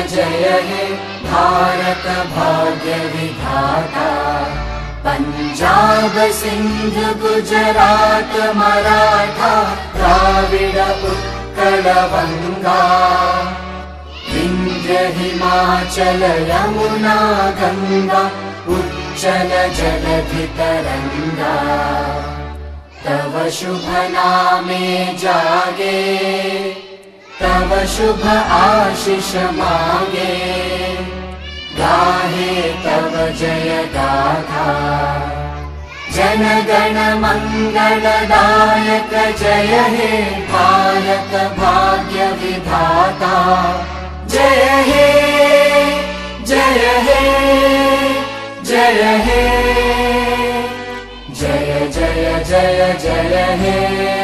जय हे भारत भाग्य विधाता। पंजाब सिंध गुजरात मराठा द्राविड उत्कल वंगा, विंध्य हिमाचल यमुना गंगा उच्चल जलधि तरंगा। तव शुभ नामे जागे, तव शुभ आशीष मागे, गाहे तव जय गाथा। जन गण मंगलदायक जय हे भारत भाग्य विधाता। जय हे जय हे जय हे, जय जय जय जय हे।